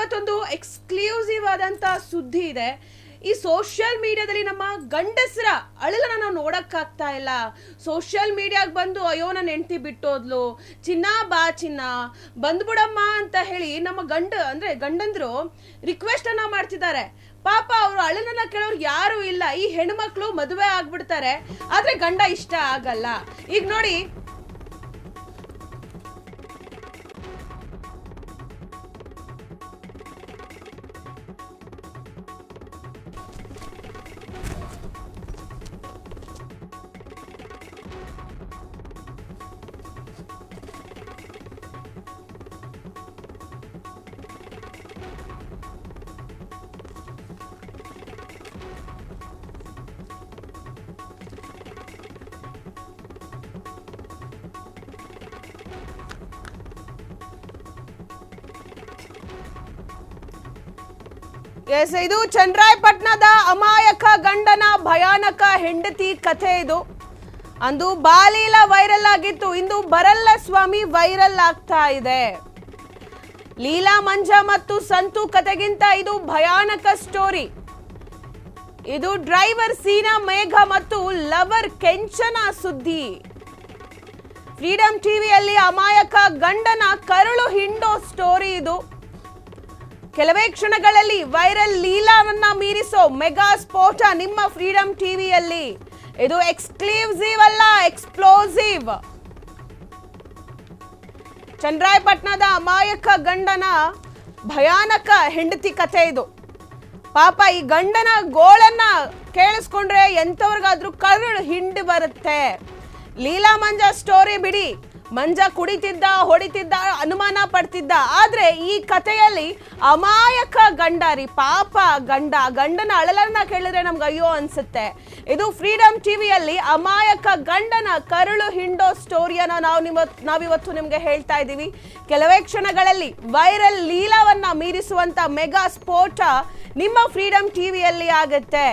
ಇವತ್ತೊಂದು ಎಕ್ಸ್ಕ್ಲೂಸಿವ್ ಆದಂತ ಸುದ್ದಿ ಇದೆ. ಈ ಸೋಷಿಯಲ್ ಮೀಡಿಯಾದಲ್ಲಿ ನಮ್ಮ ಗಂಡಸರ ಅಳಲನ್ನ ನಾವು ನೋಡಕ್ಕಾಗ್ತಾ ಇಲ್ಲ. ಸೋಷಿಯಲ್ ಮೀಡಿಯಾಗೆ ಬಂದು ಅಯ್ಯೋ ನನ್ನ ಹೆಂಡತಿ ಬಿಟ್ಟೋದ್ಲು, ಚಿನ್ನ ಬಾ ಚಿನ್ನ ಬಂದ್ಬಿಡಮ್ಮ ಅಂತ ಹೇಳಿ ನಮ್ಮ ಗಂಡಂದ್ರು ರಿಕ್ವೆಸ್ಟ್ ಅನ್ನ ಮಾಡ್ತಿದ್ದಾರೆ. ಪಾಪ ಅವರು ಅಳಲನ್ನ ಕೇಳೋರು ಯಾರು ಇಲ್ಲ. ಈ ಹೆಣ್ಮಕ್ಳು ಮದುವೆ ಆಗ್ಬಿಡ್ತಾರೆ, ಆದ್ರೆ ಗಂಡ ಇಷ್ಟ ಆಗಲ್ಲ. ಈಗ ನೋಡಿ, ಇದು ಚನ್ನರಾಯಪಟ್ಟಣದ ಅಮಾಯಕ ಗಂಡನ ಭಯಾನಕ ಹೆಂಡತಿ ಕಥೆ. ಇದು ಅಂದು ಬಾಲೀಲ ವೈರಲ್ ಆಗಿತ್ತು, ಇಂದು ಬರಲ್ಲ ಸ್ವಾಮಿ ವೈರಲ್ ಆಗ್ತಾ ಇದೆ. ಲೀಲಾ ಮಂಜಾ ಮತ್ತು ಸಂತು ಕಥೆಗಿಂತ ಇದು ಭಯಾನಕ ಸ್ಟೋರಿ. ಇದು ಡ್ರೈವರ್ ಸೀನಾ ಮೇಘ ಮತ್ತು ಲವರ್ ಕೆಂಚನ ಸುದ್ದಿ. ಫ್ರೀಡಂ ಟಿವಿಯಲ್ಲಿ ಅಮಾಯಕ ಗಂಡನ ಕರುಳು ಹಿಂಡೋ ಸ್ಟೋರಿ ಇದು. ಕೆಲವೇ ಕ್ಷಣಗಳಲ್ಲಿ ವೈರಲ್ ಲೀಲಾವನ್ನ ಮೀರಿಸೋ ಮೆಗಾ ಸ್ಫೋಟ ನಿಮ್ಮ ಫ್ರೀಡಂ ಟಿವಿಯಲ್ಲಿ. ಇದು ಎಕ್ಸ್ಕ್ಲೂಸಿವ್ ಅಲ್ಲ, ಎಕ್ಸ್ಪ್ಲೋಸಿವ್. ಚನ್ನರಾಯಪಟ್ಟಣದ ಅಮಾಯಕ ಗಂಡನ ಭಯಾನಕ ಹೆಂಡತಿ ಕಥೆ ಇದು. ಪಾಪ ಈ ಗಂಡನ ಗೋಳನ್ನ ಕೇಳಿಸ್ಕೊಂಡ್ರೆ ಎಂತವ್ರಿಗಾದ್ರೂ ಕರುಳು ಹಿಂಡಿ ಬರುತ್ತೆ. ಲೀಲಾ ಮಂಜಾ ಸ್ಟೋರಿ ಬಿಡಿ, ಮಂಜಾ ಕುಡಿತಿದ್ದ, ಹೊಡಿತಿದ್ದ, ಅನುಮಾನ ಪಡ್ತಿದ್ದ. ಆದ್ರೆ ಈ ಕಥೆಯಲ್ಲಿ ಅಮಾಯಕ ಗಂಡ ರೀ, ಪಾಪ ಗಂಡನ ಅಳಲನ್ನ ಕೇಳಿದ್ರೆ ನಮ್ಗೆ ಅಯ್ಯೋ ಅನ್ಸುತ್ತೆ. ಇದು ಫ್ರೀಡಂ ಟಿವಿಯಲ್ಲಿ ಅಮಾಯಕ ಗಂಡನ ಕರುಳು ಹಿಂಡೋ ಸ್ಟೋರಿಯನ್ನ ನಾವಿವತ್ತು ನಿಮ್ಗೆ ಹೇಳ್ತಾ ಇದ್ದೀವಿ. ಕೆಲವೇ ಕ್ಷಣಗಳಲ್ಲಿ ವೈರಲ್ ಲೀಲಾವನ್ನ ಮೀರಿಸುವಂತ ಮೆಗಾ ಸ್ಫೋಟ ನಿಮ್ಮ ಫ್ರೀಡಂ ಟಿವಿಯಲ್ಲಿ ಆಗುತ್ತೆ.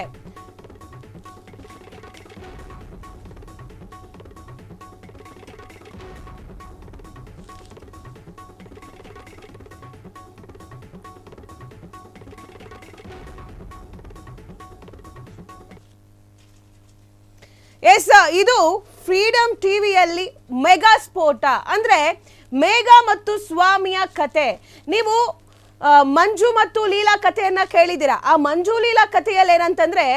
ಇದು ಫ್ರೀಡಂ ಟಿವಿಯಲ್ಲಿ ಮೆಗಾ ಸ್ಫೋಟ ಅಂದ್ರೆ ಮೇಘ ಮತ್ತು ಸ್ವಾಮಿಯ ಕತೆ. ನೀವು ಮಂಜು ಮತ್ತು ಲೀಲಾ ಕಥೆಯನ್ನ ಕೇಳಿದ್ದೀರಾ. ಆ ಮಂಜು ಲೀಲಾ ಕಥೆಯಲ್ಲಿ ಏನಂತಂದ್ರೆ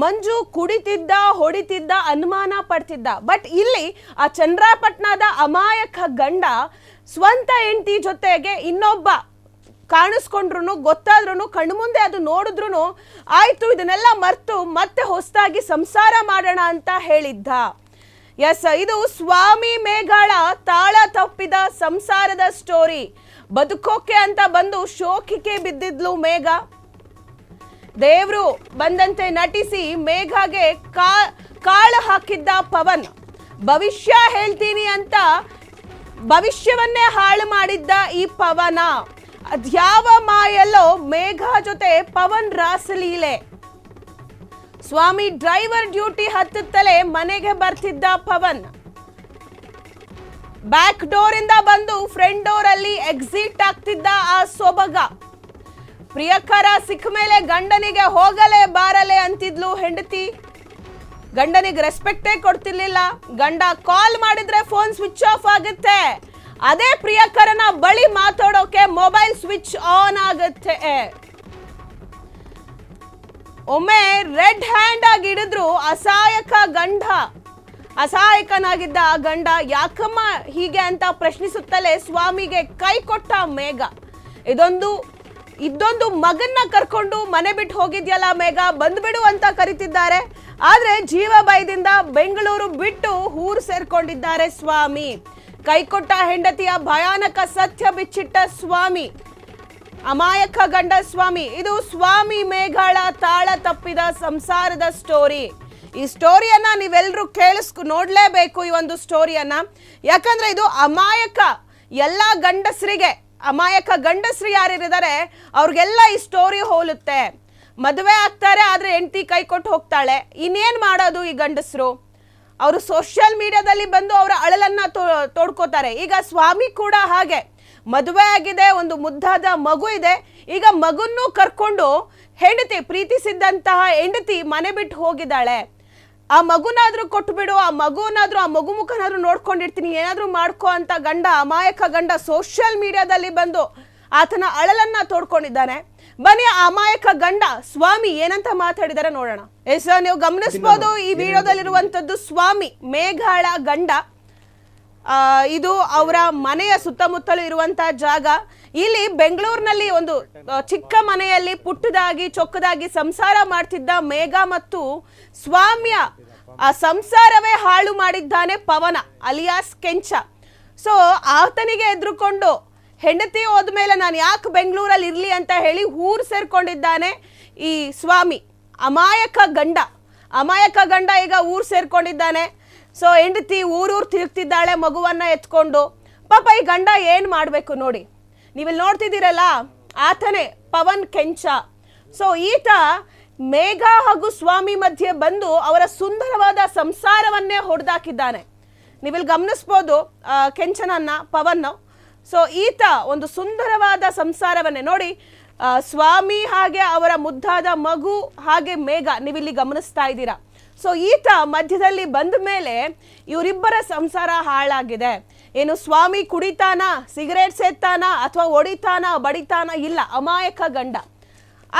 ಮಂಜು ಕುಡಿತಿದ್ದ, ಹೊಡಿತಿದ್ದ, ಅನುಮಾನ ಪಡ್ತಿದ್ದ. ಬಟ್ ಇಲ್ಲಿ ಆ ಚನ್ನರಾಯಪಟ್ಟಣದ ಅಮಾಯಕ ಗಂಡ ಸ್ವಂತ ಹೆಂಡತಿ ಜೊತೆಗೆ ಇನ್ನೊಬ್ಬ ಕಾಣಿಸ್ಕೊಂಡ್ರು, ಗೊತ್ತಾದ್ರೂ, ಕಣ್ಣು ಮುಂದೆ ಅದು ನೋಡಿದ್ರು ಆಯ್ತು ಇದನ್ನೆಲ್ಲ ಮರ್ತು ಮತ್ತೆ ಹೊಸದಾಗಿ ಸಂಸಾರ ಮಾಡೋಣ ಅಂತ ಹೇಳಿದ್ದ. ಇದು ಸ್ವಾಮಿ ಮೇಘಾಳ ತಾಳ ತಪ್ಪಿದ ಸಂಸಾರದ ಸ್ಟೋರಿ. ಬದುಕೋಕೆ ಅಂತ ಬಂದು ಶೋಕಿಗೆ ಬಿದ್ದಿದ್ಲು ಮೇಘ. ದೇವ್ರು ಬಂದಂತೆ ನಟಿಸಿ ಮೇಘಾಗೆ ಕಾಳು ಹಾಕಿದ್ದ ಪವನ್. ಭವಿಷ್ಯ ಹೇಳ್ತೀನಿ ಅಂತ ಭವಿಷ್ಯವನ್ನೇ ಹಾಳು ಮಾಡಿದ್ದ ಈ ಪವನ. ಅದ್ಯಾವ ಮಾಯಲ್ಲೋ ಮೇಘ ಜೊತೆ ಪವನ್ ರಾಸಲೀಲೆ. ಸ್ವಾಮಿ ಡ್ರೈವರ್ ಡ್ಯೂಟಿ ಹತ್ತುತ್ತಲೇ ಮನೆಗೆ ಬರ್ತಿದ್ದ ಪವನ್. ಬ್ಯಾಕ್ ಡೋರ್ ಇಂದ ಬಂದು ಫ್ರಂಟ್ ಡೋರ್ ಅಲ್ಲಿ ಎಕ್ಸಿಟ್ ಆಗ್ತಿದ್ದ ಆ ಸೊಬಗ. ಪ್ರಿಯಕರ ಸಿಕ್ಕ ಮೇಲೆ ಗಂಡನಿಗೆ ಹೋಗಲೇ ಬಾರಲೆ ಅಂತಿದ್ಲು ಹೆಂಡತಿ. ಗಂಡನಿಗೆ ರೆಸ್ಪೆಕ್ಟೇ ಕೊಡ್ತಿರ್ಲಿಲ್ಲ. ಗಂಡ ಕಾಲ್ ಮಾಡಿದ್ರೆ ಫೋನ್ ಸ್ವಿಚ್ ಆಫ್ ಆಗುತ್ತೆ. ಅದೇ ಪ್ರಿಯಕರನ ಬಳಿ ಮಾತಾಡೋಕೆ ಮೊಬೈಲ್ ಸ್ವಿಚ್ ಆನ್ ಆಗುತ್ತೆ. ಒಮ್ಮೆ ರೆಡ್ ಹ್ಯಾಂಡ್ ಆಗಿ ಹಿಡಿದ್ರು ಅಸಹಾಯಕನಾಗಿದ್ದ ಆ ಗಂಡ ಯಾಕಮ್ಮ ಹೀಗೆ ಅಂತ ಪ್ರಶ್ನಿಸುತ್ತಲೇ ಸ್ವಾಮಿಗೆ ಕೈ ಕೊಟ್ಟ ಮೇಘ. ಇದೊಂದು ಮಗನ್ನ ಕರ್ಕೊಂಡು ಮನೆ ಬಿಟ್ಟು ಹೋಗಿದ್ಯಲ್ಲ ಮೇಘ, ಬಂದ್ಬಿಡು ಅಂತ ಕರೀತಿದ್ದಾರೆ. ಆದ್ರೆ ಜೀವ ಭಯದಿಂದ ಬೆಂಗಳೂರು ಬಿಟ್ಟು ಊರು ಸೇರ್ಕೊಂಡಿದ್ದಾರೆ ಸ್ವಾಮಿ. ಕೈಕೊಟ್ಟ ಹೆಂಡತಿಯ ಭಯಾನಕ ಸತ್ಯ ಬಿಚ್ಚಿಟ್ಟ ಸ್ವಾಮಿ, ಅಮಾಯಕ ಗಂಡ ಸ್ವಾಮಿ. ಇದು ಸ್ವಾಮಿ ಮೇಘಾಳ ತಾಳ ತಪ್ಪಿದ ಸಂಸಾರದ ಸ್ಟೋರಿ. ಈ ಸ್ಟೋರಿಯನ್ನ ನೀವೆಲ್ಲರೂ ನೋಡ್ಲೇಬೇಕು ಈ ಒಂದು ಸ್ಟೋರಿಯನ್ನ. ಯಾಕಂದ್ರೆ ಇದು ಅಮಾಯಕ ಎಲ್ಲಾ ಗಂಡಸರಿಗೆ, ಅಮಾಯಕ ಗಂಡಸರು ಯಾರಿದ್ದಾರೆ ಅವ್ರಿಗೆಲ್ಲ ಈ ಸ್ಟೋರಿ ಹೋಲುತ್ತೆ. ಮದುವೆ ಆಗ್ತಾರೆ, ಆದ್ರೆ ಹೆಂಡತಿ ಕೈ ಕೊಟ್ಟು ಹೋಗ್ತಾಳೆ. ಇನ್ನೇನ್ ಮಾಡೋದು ಈ ಗಂಡಸರು? ಅವರು ಸೋಷಿಯಲ್ ಮೀಡಿಯಾದಲ್ಲಿ ಬಂದು ಅವರ ಅಳಲನ್ನ ತೋಡ್ಕೋತಾರೆ. ಈಗ ಸ್ವಾಮಿ ಕೂಡ ಹಾಗೆ ಮದುವೆ ಆಗಿದೆ, ಒಂದು ಮುದ್ದಾದ ಮಗು ಇದೆ. ಈಗ ಮಗುನ್ನೂ ಕರ್ಕೊಂಡು ಹೆಂಡತಿ, ಪ್ರೀತಿಸಿದ್ದಂತಹ ಹೆಂಡತಿ ಮನೆ ಬಿಟ್ಟು ಹೋಗಿದ್ದಾಳೆ. ಆ ಮಗುನಾದ್ರೂ ಕೊಟ್ಬಿಡು, ಆ ಮಗು ಮುಖನಾದ್ರೂ ನೋಡ್ಕೊಂಡಿರ್ತೀನಿ, ಏನಾದ್ರೂ ಮಾಡ್ಕೋ ಅಂತ ಗಂಡ, ಅಮಾಯಕ ಗಂಡ ಸೋಷಿಯಲ್ ಮೀಡಿಯಾದಲ್ಲಿ ಬಂದು ಆತನ ಅಳಲನ್ನ ತೋಡ್ಕೊಂಡಿದ್ದಾನೆ. ಬನ್ನಿ ಆ ಅಮಾಯಕ ಗಂಡ ಸ್ವಾಮಿ ಏನಂತ ಮಾತಾಡಿದಾರೆ ನೋಡೋಣ. ಎಸ್, ನೀವು ಗಮನಿಸಬಹುದು ಈ ವಿಡಿಯೋದಲ್ಲಿರುವಂತದ್ದು ಸ್ವಾಮಿ, ಮೇಘಾಳ ಗಂಡ. ಇದು ಅವರ ಮನೆಯ ಸುತ್ತಮುತ್ತಲು ಇರುವಂತಹ ಜಾಗ. ಇಲ್ಲಿ ಬೆಂಗಳೂರಿನಲ್ಲಿ ಒಂದು ಚಿಕ್ಕ ಮನೆಯಲ್ಲಿ ಪುಟ್ಟದಾಗಿ ಚೊಕ್ಕದಾಗಿ ಸಂಸಾರ ಮಾಡ್ತಿದ್ದ ಮೇಘ ಮತ್ತು ಸ್ವಾಮಿಯ ಆ ಸಂಸಾರವೇ ಹಾಳು ಮಾಡಿದ್ದಾನೆ ಪವನ ಅಲಿಯಾಸ್ ಕೆಂಚ. ಸೊ ಆತನಿಗೆ ಎದುರುಕೊಂಡು ಹೆಂಡತಿ ಹೋದ್ಮೇಲೆ ನಾನು ಯಾಕೆ ಬೆಂಗಳೂರಲ್ಲಿ ಇರ್ಲಿ ಅಂತ ಹೇಳಿ ಊರು ಸೇರ್ಕೊಂಡಿದ್ದಾನೆ ಈ ಸ್ವಾಮಿ. ಅಮಾಯಕ ಗಂಡ ಈಗ ಊರು ಸೇರ್ಕೊಂಡಿದ್ದಾನೆ. ಸೊ ಹೆಂಡತಿ ಊರೂರು ತಿರುಗ್ತಿದ್ದಾಳೆ ಮಗುವನ್ನ ಎತ್ಕೊಂಡು. ಪಾಪ ಈ ಗಂಡ ಏನ್ ಮಾಡ್ಬೇಕು ನೋಡಿ, ನೀವಿಲ್ಲಿ ನೋಡ್ತಿದ್ದೀರಲ್ಲ, ಆತನೇ ಪವನ್ ಕೆಂಚ. ಸೊ ಈತ ಮೇಘ ಹಾಗೂ ಸ್ವಾಮಿ ಮಧ್ಯೆ ಬಂದು ಅವರ ಸುಂದರವಾದ ಸಂಸಾರವನ್ನೇ ಹೊಡೆದಾಕಿದ್ದಾನೆ. ನೀವಿಲ್ಲಿ ಗಮನಿಸ್ಬೋದು ಕೆಂಚನನ್ನ, ಪವನ್. ಸೊ ಈತ ಒಂದು ಸುಂದರವಾದ ಸಂಸಾರವನ್ನೇ ನೋಡಿ, ಸ್ವಾಮಿ ಹಾಗೆ ಅವರ ಮುದ್ದಾದ ಮಗು ಹಾಗೆ ಮೇಘ ನೀವಿಲ್ಲಿ ಗಮನಿಸ್ತಾ ಇದ್ದೀರಾ. ಸೊ ಈತ ಮಧ್ಯದಲ್ಲಿ ಬಂದ ಮೇಲೆ ಇವರಿಬ್ಬರ ಸಂಸಾರ ಹಾಳಾಗಿದೆ. ಏನು ಸ್ವಾಮಿ ಕುಡಿತಾನ, ಸಿಗರೇಟ್ ಸೇತಾನ ಅಥವಾ ಹೊಡಿತಾನ ಬಡಿತಾನ ಇಲ್ಲ, ಅಮಾಯಕ ಗಂಡ.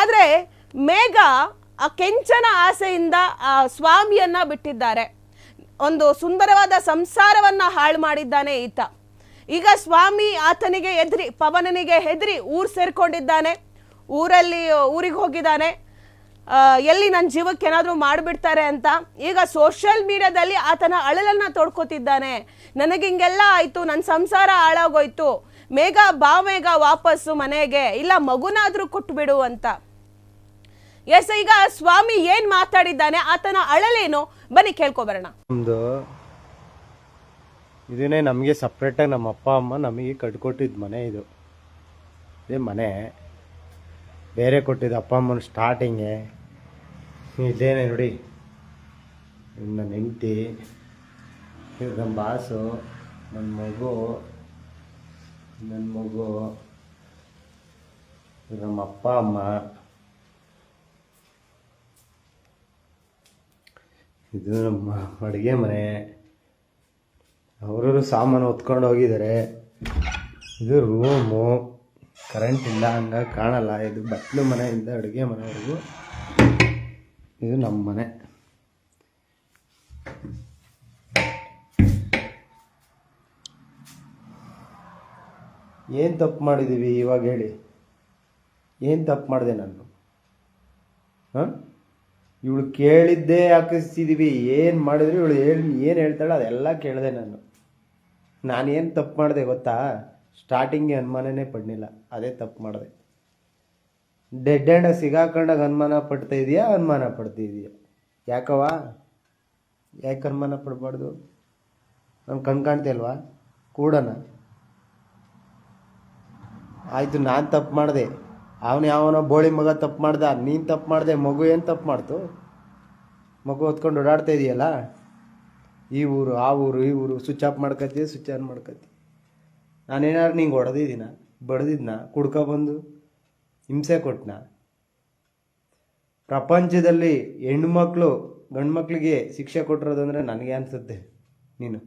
ಆದ್ರೆ ಮೇಘ ಆ ಕೆಂಚನ ಆಸೆಯಿಂದ ಆ ಸ್ವಾಮಿಯನ್ನ ಬಿಟ್ಟಿದ್ದಾರೆ. ಒಂದು ಸುಂದರವಾದ ಸಂಸಾರವನ್ನ ಹಾಳು ಮಾಡಿದ್ದಾನೆ ಈತ. ಈಗ ಸ್ವಾಮಿ ಆತನಿಗೆ ಹೆದರಿ, ಪವನನಿಗೆ ಹೆದರಿ ಊರು ಸೇರ್ಕೊಂಡಿದ್ದಾನೆ. ಊರಿಗೆ ಹೋಗಿದ್ದಾನೆ, ಎಲ್ಲಿ ನನ್ನ ಜೀವಕ್ಕೆ ಏನಾದರೂ ಮಾಡಿಬಿಡ್ತಾರೆ ಅಂತ. ಈಗ ಸೋಷಿಯಲ್ ಮೀಡಿಯಾದಲ್ಲಿ ಆತನ ಅಳಲನ್ನ ತೋಡ್ಕೋತಿದ್ದಾನೆ. ನನಗೆ ಹಿಂಗೆಲ್ಲ ಆಯ್ತು, ನನ್ನ ಸಂಸಾರ ಹಾಳಾಗೋಯ್ತು, ಮೇಘ ಬಾ ಮೇಘ ವಾಪಸ್ಸು ಮನೆಗೆ, ಇಲ್ಲ ಮಗುನಾದ್ರೂ ಕೊಟ್ಬಿಡು ಅಂತ. ಎಸ್, ಈಗ ಸ್ವಾಮಿ ಏನ್ ಮಾತಾಡಿದ್ದಾನೆ, ಆತನ ಅಳಲೇನು, ಬನ್ನಿ ಕೇಳ್ಕೊಬರೋಣ. ಇದನ್ನೇ ನಮಗೆ ಸಪ್ರೇಟಾಗಿ ನಮ್ಮ ಅಪ್ಪ ಅಮ್ಮ ನಮಗೆ ಕಟ್ಕೊಟ್ಟಿದ್ದು ಮನೆ. ಇದೇ ಮನೆ ಬೇರೆ ಕೊಟ್ಟಿದ್ದು ಅಪ್ಪ ಅಮ್ಮನ ಸ್ಟಾರ್ಟಿಂಗೆ. ಇದೇನೆ ನೋಡಿ, ನನ್ನ ಹೆಂಡತಿ, ನಮ್ಮ ಬಾಸು, ನನ್ನ ಮಗು, ನಮ್ಮ ಅಪ್ಪ ಅಮ್ಮ. ಇದು ನಮ್ಮ ಅಡುಗೆ ಮನೆ. ಅವರು ಸಾಮಾನು ಹೊತ್ಕೊಂಡು ಹೋಗಿದ್ದಾರೆ. ಇದು ರೂಮು, ಕರೆಂಟ್ ಇಲ್ಲ ಹಂಗಾಗಿ ಕಾಣಲ್ಲ. ಇದು ಬಟ್ಲು ಮನೆಯಿಂದ ಅಡುಗೆ ಮನೆವರೆಗೂ ಇದು ನಮ್ಮ ಮನೆ. ಏನು ತಪ್ಪು ಮಾಡಿದ್ದೀವಿ ಇವಾಗ ಹೇಳಿ? ಏನು ತಪ್ಪು ಮಾಡಿದೆ ನಾನು? ಇವಳು ಕೇಳಿದ್ದೇ ಹಾಕಿಸ್ತಿದ್ದೀವಿ. ಏನು ಮಾಡಿದ್ರು ಇವಳು ಏನು ಹೇಳ್ತಾಳೆ ಅದೆಲ್ಲ ಕೇಳಿದೆ ನಾನು. ನಾನೇನು ತಪ್ಪು ಮಾಡಿದೆ ಗೊತ್ತಾ? ಸ್ಟಾರ್ಟಿಂಗ್ಗೆ ಅನುಮಾನನೇ ಪಡಲಿಲ್ಲ, ಅದೇ ತಪ್ಪು ಮಾಡಿದೆ. ಡೆಡ್ ಹ್ಯಾಂಡ್ ಸಿಗಾಕೊಂಡಾಗ ಅನುಮಾನ ಪಡ್ತಿದೀಯಾ? ಯಾಕೆ ಅನುಮಾನ ಪಡಬಾರ್ದು? ನಮ್ಮ ಕಾಣ್ತಿಲ್ವಾ ಕೂಡನ? ಆಯಿತು, ನಾನು ತಪ್ಪು ಮಾಡಿದೆ, ಯಾವನೋ ಬೋಳಿ ಮಗ ತಪ್ಪು ಮಾಡ್ದ, ನೀನು ತಪ್ಪು ಮಾಡಿದೆ. ಮಗು ಏನು ತಪ್ಪು ಮಾಡ್ತು? ಮಗು ಹೊತ್ಕೊಂಡು ಓಡಾಡ್ತಾ ಇದೆಯಲ್ಲ, ಈ ಊರು ಆ ಊರು ಈ ಊರು, ಸ್ವಿಚ್ ಆಫ್ ಮಾಡ್ಕೊತೀವಿ, ಸ್ವಿಚ್ ಆನ್ ಮಾಡ್ಕೊತೀವಿ. ನಾನೇನಾದ್ರು ನಿಂಗೆ ಹೊಡೆದಿದ್ದೀನ, ಬಡ್ದಿದ್ನ, ಕುಡ್ಕೊಬಂದು ಹಿಂಸೆ ಕೊಟ್ಟನ? ಪ್ರಪಂಚದಲ್ಲಿ ಹೆಣ್ಮಕ್ಳು ಗಂಡು ಮಕ್ಳಿಗೆ ಶಿಕ್ಷೆ ಕೊಟ್ಟಿರೋದು ಅಂದರೆ ನನಗೆ ಅನಿಸುತ್ತೆ. ನೀನು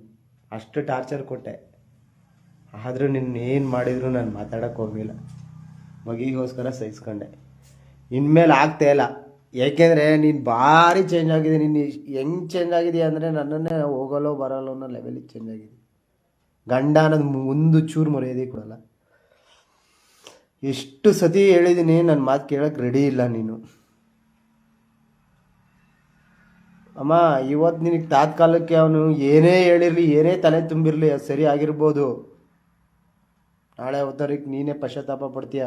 ಅಷ್ಟು ಟಾರ್ಚರ್ ಕೊಟ್ಟೆ, ಆದರೂ ನಿನ್ನ ಏನು ಮಾಡಿದ್ರು ನಾನು ಮಾತಾಡೋಕ್ಕೆ ಹೋಗಲಿಲ್ಲ. ಮಗಿಗೋಸ್ಕರ ಸಹಿಸ್ಕೊಂಡೆ. ಇನ್ಮೇಲೆ ಆಗ್ತಾ ಇಲ್ಲ, ಏಕೆಂದರೆ ನೀನು ಭಾರಿ ಚೇಂಜ್ ಆಗಿದೆ. ನೀನು ಹೆಂಗೆ ಚೇಂಜ್ ಆಗಿದೆಯಾ ಅಂದರೆ ನನ್ನನ್ನೇ ಹೋಗಲ್ಲೋ ಬರಲ್ಲೋ ಅನ್ನೋ ಲೆವೆಲಿಗೆ ಚೇಂಜ್ ಆಗಿದೆ. ಗಂಡ ಅನ್ನೋದು ಒಂದು ಚೂರು ಮರ್ಯಾದೆ ಕೊಡಲ್ಲ. ಎಷ್ಟು ಸತಿ ಹೇಳಿದ್ದೀನಿ, ನನ್ನ ಮಾತು ಕೇಳೋಕ್ಕೆ ರೆಡಿ ಇಲ್ಲ ನೀನು. ಅಮ್ಮ, ಇವತ್ತು ನಿನಗೆ ತಾತ್ಕಾಲಕ್ಕೆ ಅವನು ಏನೇ ಹೇಳಿರಲಿ, ಏನೇ ತಲೆ ತುಂಬಿರಲಿ, ಅದು ಸರಿ ಆಗಿರ್ಬೋದು. ನಾಳೆ ಅವತಾರಕ್ಕೆ ನೀನೇ ಪಶ್ಚಾತ್ತಾಪ ಪಡ್ತೀಯ.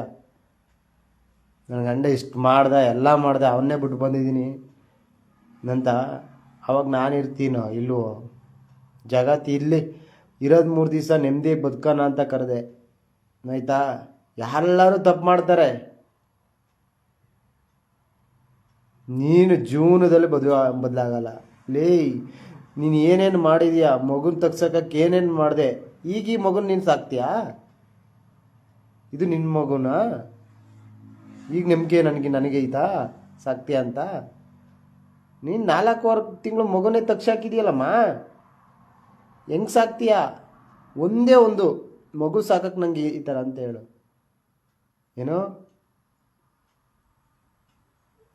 ನನ್ನ ಗಂಡ ಇಷ್ಟು ಮಾಡ್ದೆ, ಎಲ್ಲ ಮಾಡ್ದೆ, ಅವನ್ನೇ ಬಿಟ್ಟು ಬಂದಿದ್ದೀನಿ ಅಂತ. ಅವಾಗ ನಾನು ಇರ್ತೀನೋ ಇಲ್ವೋ? ಜಗತ್ತು ಇಲ್ಲಿ ಇರೋದು 3 ದಿವಸ ನೆಮ್ಮದಿಯಾಗಿ ಬದುಕೋಣ ಅಂತ ಕರೆದೆ, ಆಯಿತಾ? ಎಲ್ಲರೂ ತಪ್ಪು ಮಾಡ್ತಾರೆ. ನೀನು ಜೀವನದಲ್ಲಿ ಬದಲಾಗಲ್ಲ. ನೀನು ಏನೇನು ಮಾಡಿದೀಯಾ? ಮಗುನ ತಗ್ಸೋಕ್ಕೆ ಏನೇನು ಮಾಡಿದೆ? ಈಗ ಈ ಮಗುನ ನೀನು ಸಾಕ್ತೀಯಾ? ಇದು ನಿನ್ನ ಮಗುನಾ? ಈಗ ನಂಬಿಕೆ ನನಗೆ ಐತಾ ಸಾಕ್ತೀಯ ಅಂತ? ನೀನು 4 ತಿಂಗಳು ಮಗುನೇ ತಗ್ಸಾಕಿದೆಯಲ್ಲಮ್ಮ, ಹೆಂಗೆ ಸಾಕ್ತೀಯ? ಒಂದೇ ಒಂದು ಮಗು ಸಾಕಕ್ಕೆ ನನಗೆ ಈ ಥರ ಅಂತ ಹೇಳು. ಏನೋ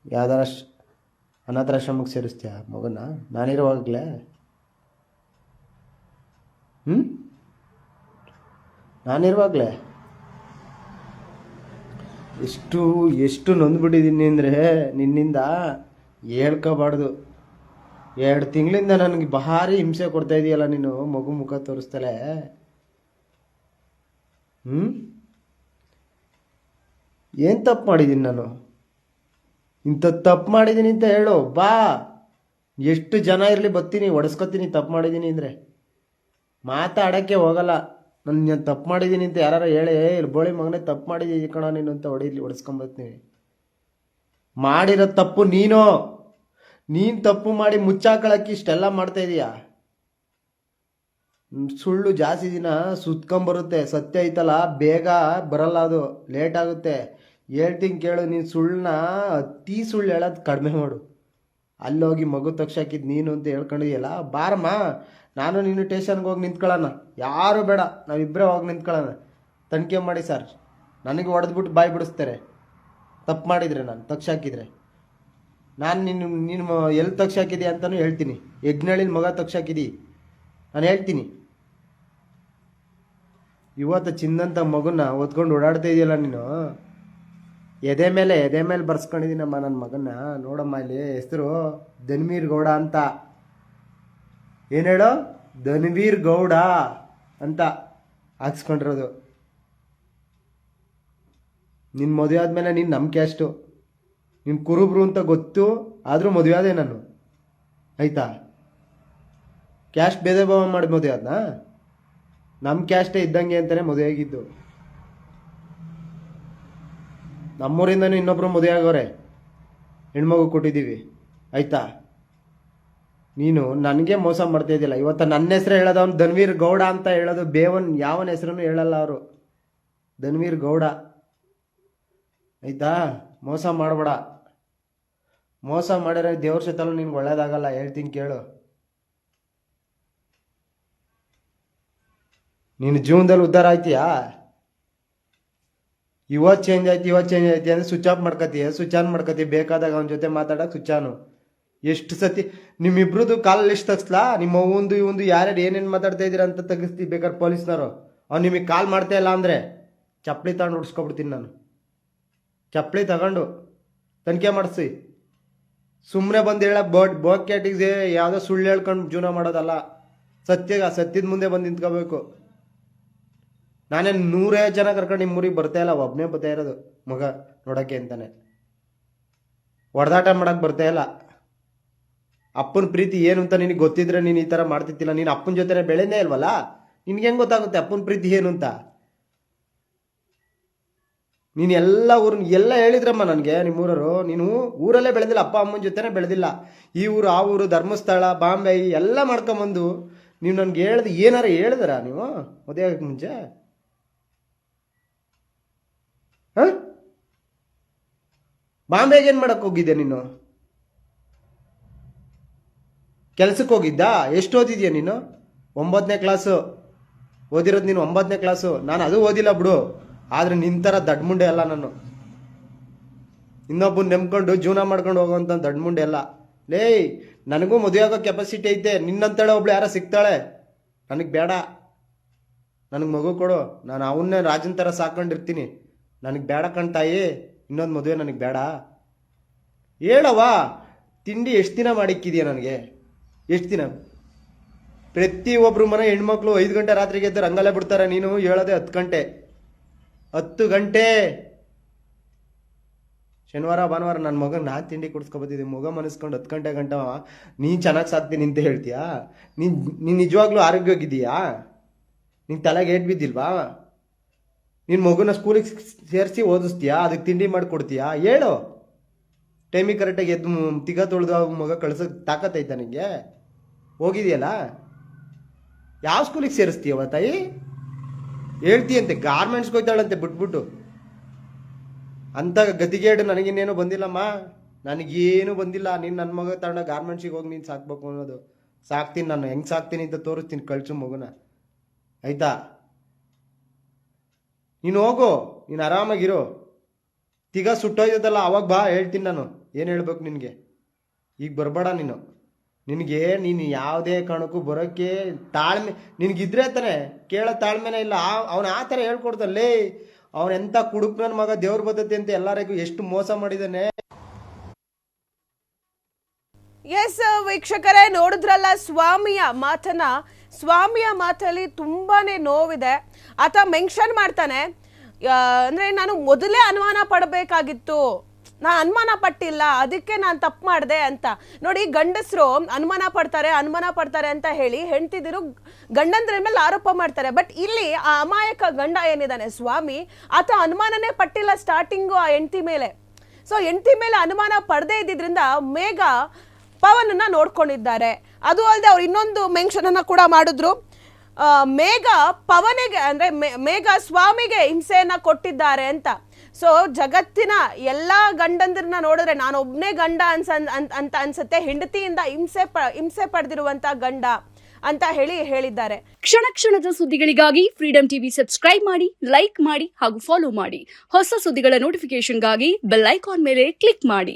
ಯಾವ್ದಾರ ಅನಾಥಾಶ್ರಮಕ್ಕೆ ಸೇರಿಸ್ತೀಯ ಮಗನ ನಾನಿರೋವಾಗಲೇ? ನಾನಿರುವಾಗಲೇ ಎಷ್ಟು ನೊಂದ್ಬಿಟ್ಟಿದ್ದೀನಿ ಅಂದರೆ ನಿನ್ನಿಂದ ಹೇಳ್ಕೋಬಾರ್ದು. 2 ತಿಂಗಳಿಂದ ನನಗೆ ಭಾರಿ ಹಿಂಸೆ ಕೊಡ್ತಾ ಇದೆಯಲ್ಲ ನೀನು, ಮಗು ಮುಖ ತೋರಿಸ್ತಲೇ. ಏನು ತಪ್ಪು ಮಾಡಿದ್ದೀನಿ ನಾನು? ಇಂಥ ತಪ್ಪು ಮಾಡಿದ್ದೀನಿ ಅಂತ ಹೇಳು ಬಾ. ಎಷ್ಟು ಜನ ಇರಲಿ ಬರ್ತೀನಿ, ಒಡಿಸ್ಕೊತೀನಿ ತಪ್ಪು ಮಾಡಿದ್ದೀನಿ ಅಂದರೆ. ಮಾತಾಡೋಕ್ಕೆ ಹೋಗಲ್ಲ. ನಾನು ತಪ್ಪು ಮಾಡಿದ್ದೀನಿ ಅಂತ ಯಾರು ಹೇಳಿ ಇಲ್ಲಿ ಬೋಳಿ ಮಗನೇ ತಪ್ಪು ಮಾಡಿದ್ದೀನಿ ಕಣ ನೀನು ಅಂತ ಒಡಿಸ್ಕೊಂಬರ್ತೀನಿ. ಮಾಡಿರೋ ತಪ್ಪು ನೀನು ತಪ್ಪು ಮಾಡಿ ಮುಚ್ಚಾಕಳಕ್ಕೆ ಇಷ್ಟೆಲ್ಲ ಮಾಡ್ತಾ ಇದೀಯಾ. ಸುಳ್ಳು ಜಾಸ್ತಿ ದಿನ ಸುತ್ಕೊಂಬರುತ್ತೆ. ಸತ್ಯ ಐತಲ್ಲ ಬೇಗ ಬರಲ್ಲ, ಅದು ಲೇಟ್ ಆಗುತ್ತೆ. ಹೇಳ್ತೀನಿ ಕೇಳು, ನೀನು ಸುಳ್ಳನ್ನ ಅತಿ ಸುಳ್ಳು ಹೇಳೋದು ಕಡಿಮೆ ಮಾಡು. ಅಲ್ಲೋಗಿ ಮಗು ತಗ್ಸಾಕಿದ್ದು ನೀನು ಅಂತ ಹೇಳ್ಕೊಂಡಿದೆಯಲ್ಲ, ಬಾರಮ್ಮ ನಾನು ನೀನು ಸ್ಟೇಷನ್ಗೆ ಹೋಗಿ ನಿಂತ್ಕೊಳ್ಳೋಣ. ಯಾರು ಬೇಡ, ನಾವಿಬ್ಬರೇ ಹೋಗಿ ನಿಂತ್ಕೊಳ್ಳೋಣ. ತನಿಖೆ ಮಾಡಿ ಸರ್, ನನಗೆ ಹೊಡೆದ್ಬಿಟ್ಟು ಬಾಯಿ ಬಿಡಿಸ್ತಾರೆ ತಪ್ಪು ಮಾಡಿದರೆ, ನಾನು ತಗ್ಸಾಕಿದ್ರೆ. ನಾನು ನೀನು ಎಲ್ಲಿ ತಗ್ಸಾಕಿದೆ ಅಂತಲೂ ಹೇಳ್ತೀನಿ. ಯಜ್ಞಳ್ಳಿನ ಮಗ ತಗ್ಸಾಕಿದಿ ನಾನು ಹೇಳ್ತೀನಿ. ಇವತ್ತು ಚಿನ್ನಂತ ಮಗುನ ಓದ್ಕೊಂಡು ಓಡಾಡ್ತಾ ಇದೆಯಲ್ಲ ನೀನು, ಎದೆ ಮೇಲೆ ಬರ್ಸ್ಕೊಂಡಿದ್ದೀನಮ್ಮ ನನ್ನ ಮಗನ್ನ. ನೋಡಮ್ಮ ಇಲ್ಲಿ ಹೆಸರು ಧನ್ವೀರ್ ಗೌಡ ಅಂತ. ಏನು ಹೇಳೋ? ಧನ್ವೀರ್ ಗೌಡ ಅಂತ ಹಾಕ್ಸ್ಕೊಂಡಿರೋದು. ನಿನ್ನ ಮದುವೆ ಆದಮೇಲೆ ನೀನು ನಮ್ಮ ಕ್ಯಾಸ್ಟು, ನಿನ್ನ ಕುರುಬ್ರು ಅಂತ ಗೊತ್ತು, ಆದರೂ ಮದುವೆ ಆದೆ ನಾನು. ಆಯಿತಾ? ಕ್ಯಾಸ್ಟ್ ಭೇದ ಭಾವ ಮಾಡಿ ಮದುವೆ ಆದ್ನಾ? ನಮ್ಮ ಕ್ಯಾಸ್ಟೇ ಇದ್ದಂಗೆ ಅಂತಲೇ ಮದುವೆ ಆಗಿದ್ದು. ನಮ್ಮೂರಿಂದನೂ ಇನ್ನೊಬ್ರು ಮದುವೆ ಆಗೋರೆ, ಹೆಣ್ಮಗು ಕೊಟ್ಟಿದ್ದೀವಿ. ಆಯಿತಾ? ನೀನು ನನಗೆ ಮೋಸ ಮಾಡ್ತಾ ಇದೆಯಲ್ಲ. ಇವತ್ತು ನನ್ನ ಹೆಸರು ಹೇಳೋದು ಅವ್ನು ಧನ್ವೀರ್ ಗೌಡ ಅಂತ ಹೇಳೋದು, ಬೇವನ್ ಯಾವನ ಹೆಸರನ್ನು ಹೇಳಲ್ಲ ಅವರು. ಧನ್ವೀರ್ ಗೌಡ. ಆಯಿತಾ? ಮೋಸ ಮಾಡಬೇಡ. ಮೋಸ ಮಾಡಿದ್ರೆ ದೇವ್ರ ಸತಲ್ಲೂ ನಿನ್ಗೆ ಒಳ್ಳೇದಾಗಲ್ಲ. ಹೇಳ್ತೀನಿ ಕೇಳು. ನೀನು ಜೀವನದಲ್ಲಿ ಉದ್ಧಾರ ಆಯ್ತೀಯಾ? ಇವತ್ತು ಚೇಂಜ್ ಆಯ್ತು ಅಂದರೆ ಸ್ವಿಚ್ ಆಫ್ ಮಾಡ್ಕೊತೀಯ, ಸ್ವಿಚ್ ಆನ್ ಮಾಡ್ಕೊತೀಯ. ಬೇಕಾದಾಗ ಅವನ ಜೊತೆ ಮಾತಾಡೋಕೆ ಸ್ವಿಚ್ ಆನು. ಎಷ್ಟು ಸತಿ ನಿಮ್ಮಿಬ್ರದ್ದು ಕಾಲಲ್ಲಿ ಎಷ್ಟು ತಗ್ಸ್ಲಾ? ನಿಮ್ಮ ಇವಂದು ಯಾರ್ಯಾರು ಏನೇನು ಮಾತಾಡ್ತಾ ಇದ್ದೀರಾ ಅಂತ ತೆಗಿಸ್ತೀವಿ ಬೇಕಾದ್ರೆ ಪೊಲೀಸ್ನವರು. ಅವ್ನು ನಿಮಗೆ ಕಾಲ್ ಮಾಡ್ತಾ ಇಲ್ಲ ಅಂದರೆ ಚಪ್ಪಲಿ ತಗೊಂಡು ಉಡ್ಸ್ಕೊಬಿಡ್ತೀನಿ ನಾನು. ಚಪ್ಪಲಿ ತಗೊಂಡು ತನಿಖೆ ಮಾಡಿಸಿ. ಸುಮ್ಮನೆ ಬಂದು ಹೇಳಕ್ಕೆ ಬೋಕ್ಯಾಟಿಗೆ ಯಾವುದೋ ಸುಳ್ಳು ಹೇಳ್ಕೊಂಡು ಜೀವನ ಮಾಡೋದಲ್ಲ. ಸತ್ಯದ ಮುಂದೆ ಬಂದು ನಿಂತ್ಕೋಬೇಕು. ನಾನೇ 100 ಜನ ಕರ್ಕೊಂಡು ನಿಮ್ಮೂರಿಗೆ ಬರ್ತಾ ಇಲ್ಲ, ಒಬ್ಬನೇ ಬರ್ತಾ ಇರೋದು ಮಗ ನೋಡೋಕ್ಕೆ ಅಂತಾನೆ. ಹೊಡೆದಾಟ ಮಾಡೋಕ್ಕೆ ಬರ್ತಾ ಇಲ್ಲ. ಅಪ್ಪನ ಪ್ರೀತಿ ಏನು ಅಂತ ನಿನಗೆ ಗೊತ್ತಿದ್ರೆ ನೀನು ಈ ಥರ ಮಾಡ್ತಿದ್ದಿಲ್ಲ. ನೀನು ಅಪ್ಪನ ಜೊತೆ ಬೆಳೆದೇ ಇಲ್ವಲ್ಲ, ನಿನ್ಗೆ ಹೆಂಗೆ ಗೊತ್ತಾಗುತ್ತೆ ಅಪ್ಪನ ಪ್ರೀತಿ ಏನು ಅಂತ? ನೀನು ಎಲ್ಲ ಹೇಳಿದ್ರಮ್ಮ ನನಗೆ ನಿಮ್ಮೂರವರು. ನೀನು ಊರಲ್ಲೇ ಬೆಳೆದಿಲ್ಲ, ಅಪ್ಪ ಅಮ್ಮನ ಜೊತೆನೇ ಬೆಳೆದಿಲ್ಲ. ಈ ಊರು ಆ ಊರು, ಧರ್ಮಸ್ಥಳ, ಬಾಂಬೆ ಎಲ್ಲ ಮಾಡ್ಕೊಂಬಂದು ನೀವು ನನಗೆ ಏನಾರ ಹೇಳಿದ್ರ ನೀವು ಮದುವೆ ಆಗಕ್ಕೆ ಮುಂಚೆ? ಹಾಂ, ಬಾಂಬೆಗೆ ಏನು ಮಾಡಕ್ಕೆ ಹೋಗಿದ್ದೆ ನೀನು? ಕೆಲ್ಸಕ್ಕೆ ಹೋಗಿದ್ದಾ? ಎಷ್ಟು ಓದಿದ್ಯಾ ನೀನು? 9ನೇ ಕ್ಲಾಸು ಓದಿರೋದು ನೀನು. 9ನೇ ಕ್ಲಾಸು. ನಾನು ಅದು ಓದಿಲ್ಲ ಬಿಡು, ಆದರೆ ನಿನ್ನ ಥರ ದಡ್ಮುಂಡೆ ಅಲ್ಲ ನಾನು. ಇನ್ನೊಬ್ಬನ ನೆಮ್ಕೊಂಡು ಜೀವನ ಮಾಡ್ಕೊಂಡು ಹೋಗೋವಂಥ ದಡ್ಮುಂಡೆ ಅಲ್ಲ. ನನಗೂ ಮದುವೆ ಆಗೋ ಕೆಪಾಸಿಟಿ ಐತೆ. ನಿನ್ನಂತೇಳೆ ಒಬ್ಳು ಯಾರ ಸಿಗ್ತಾಳೆ? ನನಗೆ ಬೇಡ. ನನಗೆ ಮಗು ಕೊಡು, ನಾನು ಅವನ್ನೇ ರಾಜನ ಥರ ಸಾಕೊಂಡಿರ್ತೀನಿ. ನನಗೆ ಬೇಡ ಕಣ್ತಾಯಿ, ಇನ್ನೊಂದು ಮದುವೆ ನನಗೆ ಬೇಡ. ಹೇಳವಾ, ತಿಂಡಿ ಎಷ್ಟು ದಿನ ಮಾಡಿಕ್ಕಿದೆಯಾ ನನಗೆ? ಎಷ್ಟು ದಿನ? ಪ್ರತಿಯೊಬ್ಬರು ಮನೆ ಹೆಣ್ಮಕ್ಳು 5 ಗಂಟೆ ರಾತ್ರಿಗೆ ಎದ್ದು ರಂಗಲ್ಲೇ ಬಿಡ್ತಾರೆ. ನೀನು ಹೇಳೋದೆ 10 ಗಂಟೆ. ಶನಿವಾರ ಭಾನುವಾರ ನನ್ನ ಮಗನ ನಾನು ತಿಂಡಿ ಕುಡಿಸ್ಕೊಬತ್ತಿದ್ದೆ. ಮಗ ಮನಸ್ಕೊಂಡು 10 ಗಂಟೆ ಗಂಟ ನೀನು ಚೆನ್ನಾಗಿ ಸಾಕ್ತೀನಿ ಅಂತ ಹೇಳ್ತೀಯಾ? ನೀನು ನಿಜವಾಗ್ಲೂ ಆರೋಗ್ಯವಾಗಿದ್ದೀಯಾ? ನಿನ್ನ ತಲೆಗೆ ಏಟ್ ಬಿದ್ದಿಲ್ವಾ? ನಿನ್ನ ಮಗುನ ಸ್ಕೂಲಿಗೆ ಸೇರಿಸಿ ಓದಿಸ್ತೀಯಾ? ಅದಕ್ಕೆ ತಿಂಡಿ ಮಾಡಿ ಕೊಡ್ತೀಯಾ? ಹೇಳು. ಟೈಮಿಗೆ ಕರೆಕ್ಟಾಗಿ ಎದ್ದು ತಿಗ ತೊಳೆದು ಮಗ ಕಳ್ಸೋಕೆ ತಾಕತ್ತೈತ ನಿನಗೆ? ಹೋಗಿದೆಯಲ್ಲ, ಯಾವ ಸ್ಕೂಲಿಗೆ ಸೇರಿಸ್ತೀಯವ ತಾಯಿ? ಹೇಳ್ತೀಯಂತೆ ಗಾರ್ಮೆಂಟ್ಸ್ಗೆ ಹೋಗ್ತಾಳಂತೆ ಬಿಟ್ಬಿಟ್ಟು. ಅಂಥ ಗತಿಗೇಡು ನನಗಿನ್ನೇನು ಬಂದಿಲ್ಲಮ್ಮ, ನನಗೇನು ಬಂದಿಲ್ಲ. ನೀನು ನನ್ನ ಮಗ ತಗೊಂಡ ಗಾರ್ಮೆಂಟ್ಸಿಗೆ ಹೋಗಿ ನೀನು ಸಾಕ್ಬೇಕು ಅನ್ನೋದು. ಸಾಕ್ತೀನಿ ನಾನು, ಹೆಂಗೆ ಸಾಕ್ತೀನಿ ಅಂತ ತೋರಿಸ್ತೀನಿ, ಕಳ್ಸು ಮಗುನ ಆಯ್ತಾ. ನೀನು ಹೋಗು, ನೀನು ಆರಾಮಾಗಿರು. ತಿಗ ಸುಟ್ಟೋಯ್ತದಲ್ಲ ಅವಾಗ ಬಾ, ಹೇಳ್ತೀನಿ ನಾನು ಏನು ಹೇಳ್ಬೇಕು ನಿನಗೆ. ಈಗ ಬರಬೇಡ ನೀನು. ನೀನು ಯಾವುದೇ ಕಾರಣಕ್ಕೂ ಬರೋಕ್ಕೆ ತಾಳ್ಮೆ ನಿನಗಿದ್ರೆ ತಾನೆ, ಕೇಳೋ ತಾಳ್ಮೆನೇ ಇಲ್ಲ. ಅವನು ಆ ಥರ ಹೇಳ್ಕೊಡ್ದಲ್ಲೇ, ಅವನೆಂಥ ಕುಡುಕ್ ನನ್ನ ಮಗ, ದೇವ್ರ ಬದ್ಧತೆ ಅಂತ ಎಲ್ಲರಿಗೂ ಎಷ್ಟು ಮೋಸ ಮಾಡಿದ್ದಾನೆ. ಎಸ್ ವೀಕ್ಷಕರೇ, ನೋಡಿದ್ರಲ್ಲ ಸ್ವಾಮಿಯ ಮಾತನ್ನ. ಸ್ವಾಮಿಯ ಮಾತಲ್ಲಿ ತುಂಬಾನೇ ನೋವಿದೆ. ಆತ ಮೆನ್ಷನ್ ಮಾಡ್ತಾನೆ, ಅಂದ್ರೆ ನಾನು ಮೊದಲೇ ಅನುಮಾನ ಪಡಬೇಕಾಗಿತ್ತು, ನಾನು ಅನುಮಾನ ಪಟ್ಟಿಲ್ಲ, ಅದಕ್ಕೆ ನಾನು ತಪ್ಪು ಮಾಡಿದೆ ಅಂತ. ನೋಡಿ, ಗಂಡಸರು ಅನುಮಾನ ಪಡ್ತಾರೆ ಅಂತ ಹೇಳಿ ಹೆಂಡ್ತಿದಿರು ಗಂಡಂದ್ರ ಮೇಲೆ ಆರೋಪ ಮಾಡ್ತಾರೆ. ಬಟ್ ಇಲ್ಲಿ ಆ ಅಮಾಯಕ ಗಂಡ ಏನಿದ್ದಾನೆ ಸ್ವಾಮಿ, ಆತ ಅನುಮಾನನೇ ಪಟ್ಟಿಲ್ಲ ಸ್ಟಾರ್ಟಿಂಗು ಆ ಹೆಂಡ್ತಿ ಮೇಲೆ. ಸೊ ಹೆಂಡ್ತಿ ಮೇಲೆ ಅನುಮಾನ ಪಡದೇ ಇದ್ದಿದ್ರಿಂದ ಮೇಘ ಪವನನ್ನ ನೋಡ್ಕೊಂಡಿದ್ದಾರೆ. ಅದು ಅಲ್ಲದೆ ಅವ್ರು ಇನ್ನೊಂದು ಮೆನ್ಷನ್ ಅನ್ನ ಕೂಡ ಮಾಡಿದ್ರು, ಮೇಘ ಪವನಿಗೆ ಅಂದ್ರೆ ಮೇಘ ಸ್ವಾಮಿಗೆ ಹಿಂಸೆಯನ್ನ ಕೊಟ್ಟಿದ್ದಾರೆ ಅಂತ. ಸೊ ಜಗತ್ತಿನ ಎಲ್ಲಾ ಗಂಡಂದ್ರನ್ನ ನೋಡಿದ್ರೆ ನಾನು ಒಬ್ನೇ ಗಂಡ ಅಂತ ಅನ್ಸುತ್ತೆ, ಹೆಂಡತಿಯಿಂದ ಹಿಂಸೆ ಪಡೆದಿರುವಂತ ಗಂಡ ಅಂತ ಹೇಳಿದ್ದಾರೆ. ಕ್ಷಣ ಕ್ಷಣದ ಸುದ್ದಿಗಳಿಗಾಗಿ ಫ್ರೀಡಂ ಟಿವಿ ಸಬ್ಸ್ಕ್ರೈಬ್ ಮಾಡಿ, ಲೈಕ್ ಮಾಡಿ ಹಾಗೂ ಫಾಲೋ ಮಾಡಿ. ಹೊಸ ಸುದ್ದಿಗಳ ನೋಟಿಫಿಕೇಶನ್ಗಾಗಿ ಬೆಲ್ ಐಕಾನ್ ಮೇಲೆ ಕ್ಲಿಕ್ ಮಾಡಿ.